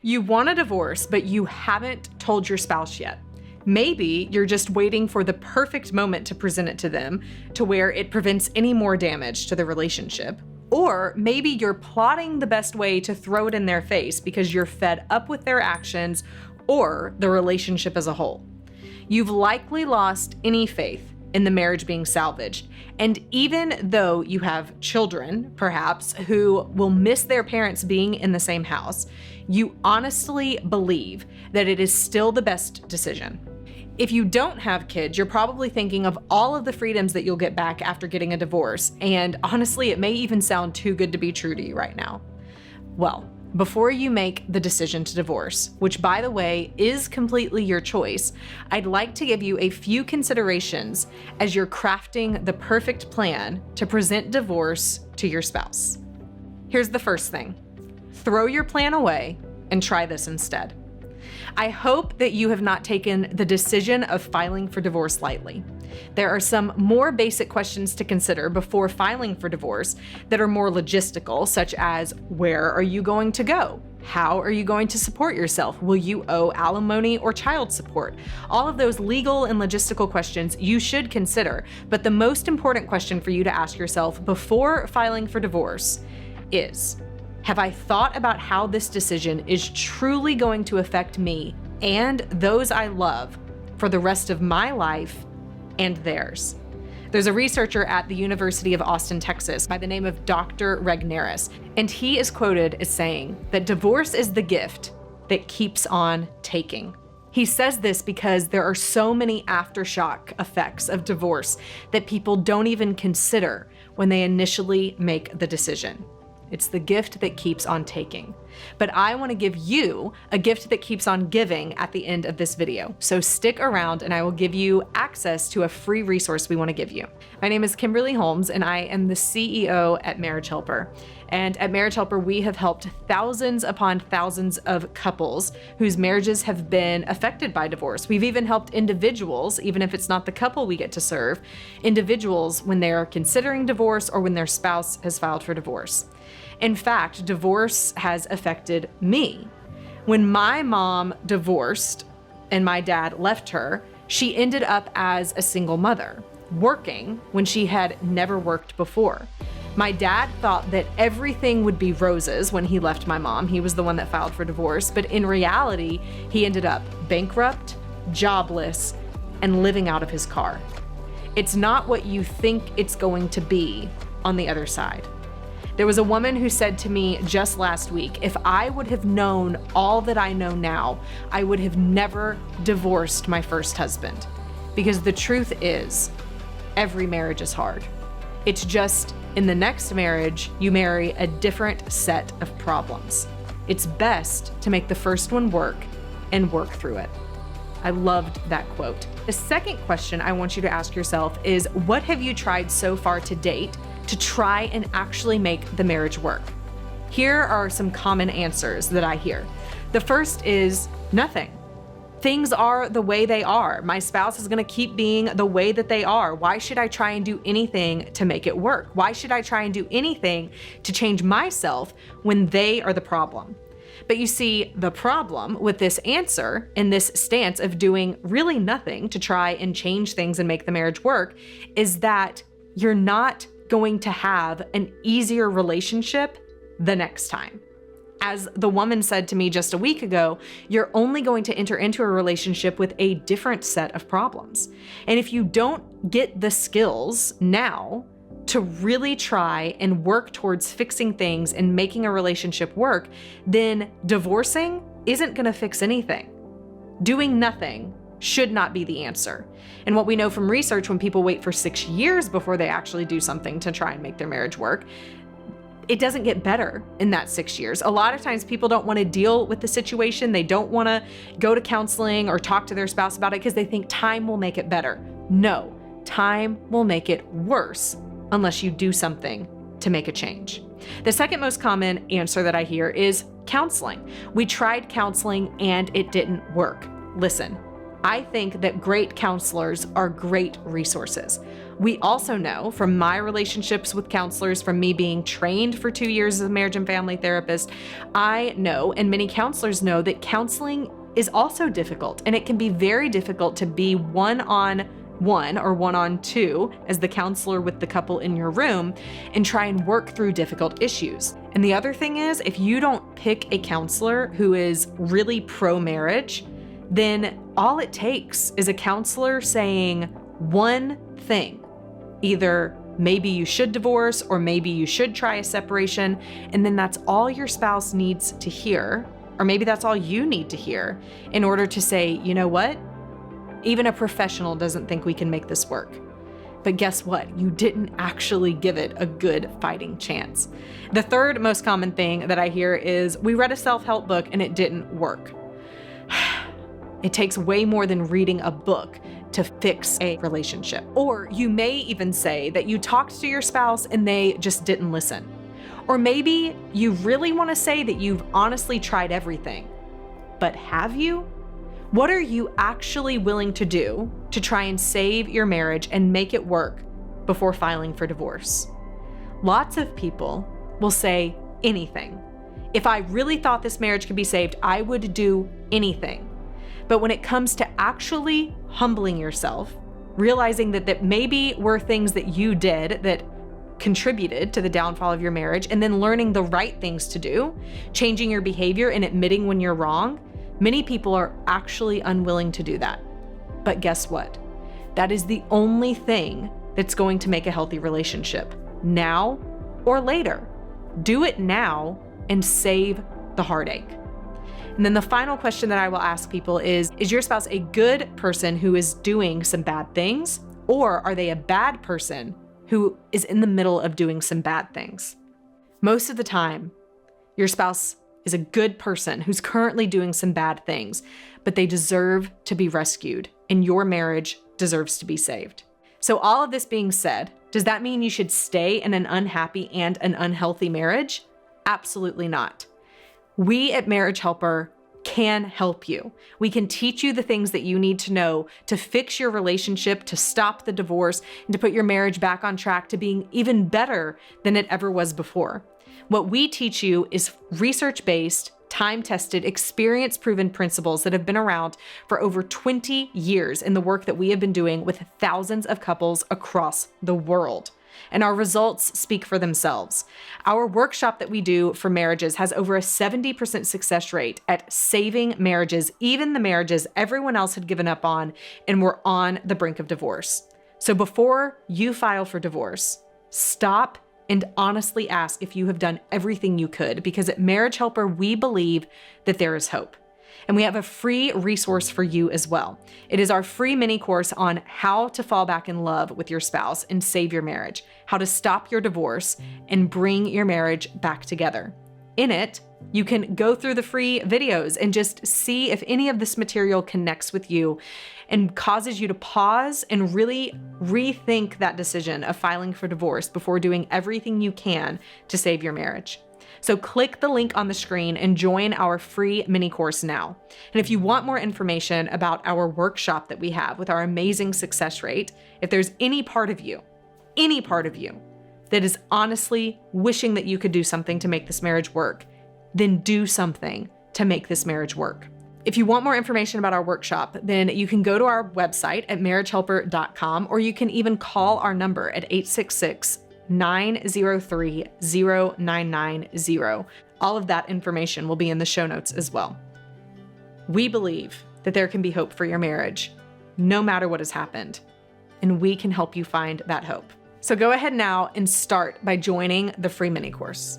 You want a divorce, but you haven't told your spouse yet. Maybe you're just waiting for the perfect moment to present it to them to where it prevents any more damage to the relationship. Or maybe you're plotting the best way to throw it in their face because you're fed up with their actions or the relationship as a whole. You've likely lost any faith in the marriage being salvaged. And even though you have children, perhaps, who will miss their parents being in the same house, you honestly believe that it is still the best decision. If you don't have kids, you're probably thinking of all of the freedoms that you'll get back after getting a divorce, and honestly, it may even sound too good to be true to you right now. Well, before you make the decision to divorce, which by the way is completely your choice, I'd like to give you a few considerations as you're crafting the perfect plan to present divorce to your spouse. Here's the first thing. Throw your plan away and try this instead. I hope that you have not taken the decision of filing for divorce lightly. There are some more basic questions to consider before filing for divorce that are more logistical, such as where are you going to go? How are you going to support yourself? Will you owe alimony or child support? All of those legal and logistical questions you should consider, but the most important question for you to ask yourself before filing for divorce is, have I thought about how this decision is truly going to affect me and those I love for the rest of my life and theirs? There's a researcher at the University of Austin, Texas, by the name of Dr. Regnerus, and he is quoted as saying that divorce is the gift that keeps on taking. He says this because there are so many aftershock effects of divorce that people don't even consider when they initially make the decision. It's the gift that keeps on taking. But I want to give you a gift that keeps on giving at the end of this video. So stick around and I will give you access to a free resource we want to give you. My name is Kimberly Holmes and I am the CEO at Marriage Helper. And at Marriage Helper, we have helped thousands upon thousands of couples whose marriages have been affected by divorce. We've even helped individuals, even if it's not the couple we get to serve, individuals when they are considering divorce or when their spouse has filed for divorce. In fact, divorce has affected me. When my mom divorced and my dad left her, she ended up as a single mother, working when she had never worked before. My dad thought that everything would be roses when he left my mom. He was the one that filed for divorce, but in reality, he ended up bankrupt, jobless, and living out of his car. It's not what you think it's going to be on the other side. There was a woman who said to me just last week, if I would have known all that I know now, I would have never divorced my first husband. Because the truth is, every marriage is hard. It's just in the next marriage, you marry a different set of problems. It's best to make the first one work and work through it. I loved that quote. The second question I want you to ask yourself is, what have you tried so far to date to try and actually make the marriage work? Here are some common answers that I hear. The first is nothing. Things are the way they are. My spouse is gonna keep being the way that they are. Why should I try and do anything to make it work? Why should I try and do anything to change myself when they are the problem? But you see, the problem with this answer and this stance of doing really nothing to try and change things and make the marriage work is that you're not going to have an easier relationship the next time. As the woman said to me just a week ago, you're only going to enter into a relationship with a different set of problems. And if you don't get the skills now to really try and work towards fixing things and making a relationship work, then divorcing isn't going to fix anything. Doing nothing should not be the answer. And what we know from research, when people wait for 6 years before they actually do something to try and make their marriage work, it doesn't get better in that 6 years. A lot of times people don't want to deal with the situation. They don't want to go to counseling or talk to their spouse about it because they think time will make it better. No, time will make it worse unless you do something to make a change. The second most common answer that I hear is counseling. We tried counseling and it didn't work. Listen, I think that great counselors are great resources. We also know from my relationships with counselors, from me being trained for 2 years as a marriage and family therapist, I know, and many counselors know, that counseling is also difficult, and it can be very difficult to be one-on-one or one-on-two as the counselor with the couple in your room and try and work through difficult issues. And the other thing is, if you don't pick a counselor who is really pro-marriage, then all it takes is a counselor saying one thing. Either maybe you should divorce or maybe you should try a separation, and then that's all your spouse needs to hear, or maybe that's all you need to hear in order to say, you know what? Even a professional doesn't think we can make this work. But guess what? You didn't actually give it a good fighting chance. The third most common thing that I hear is, we read a self-help book and it didn't work. It takes way more than reading a book to fix a relationship. Or you may even say that you talked to your spouse and they just didn't listen. Or maybe you really want to say that you've honestly tried everything. But have you? What are you actually willing to do to try and save your marriage and make it work before filing for divorce? Lots of people will say anything. If I really thought this marriage could be saved, I would do anything. But when it comes to actually humbling yourself, realizing that maybe were things that you did that contributed to the downfall of your marriage, and then learning the right things to do, changing your behavior and admitting when you're wrong, many people are actually unwilling to do that. But guess what? That is the only thing that's going to make a healthy relationship, now or later. Do it now and save the heartache. And then the final question that I will ask people is your spouse a good person who is doing some bad things, or are they a bad person who is in the middle of doing some bad things? Most of the time, your spouse is a good person who's currently doing some bad things, but they deserve to be rescued, and your marriage deserves to be saved. So all of this being said, does that mean you should stay in an unhappy and an unhealthy marriage? Absolutely not. We at Marriage Helper can help you. We can teach you the things that you need to know to fix your relationship, to stop the divorce, and to put your marriage back on track to being even better than it ever was before. What we teach you is research-based, time-tested, experience-proven principles that have been around for over 20 years in the work that we have been doing with thousands of couples across the world. And our results speak for themselves. Our workshop that we do for marriages has over a 70% success rate at saving marriages, even the marriages everyone else had given up on and were on the brink of divorce. So before you file for divorce, stop and honestly ask if you have done everything you could, because at Marriage Helper, we believe that there is hope. And we have a free resource for you as well. It is our free mini course on how to fall back in love with your spouse and save your marriage, how to stop your divorce and bring your marriage back together. In it, you can go through the free videos and just see if any of this material connects with you and causes you to pause and really rethink that decision of filing for divorce before doing everything you can to save your marriage. So click the link on the screen and join our free mini course now. And if you want more information about our workshop that we have with our amazing success rate, if there's any part of you that is honestly wishing that you could do something to make this marriage work, then do something to make this marriage work. If you want more information about our workshop, then you can go to our website at marriagehelper.com, or you can even call our number at 866-903-0990. All of that information will be in the show notes as well. We believe that there can be hope for your marriage, no matter what has happened, and we can help you find that hope. So go ahead now and start by joining the free mini course.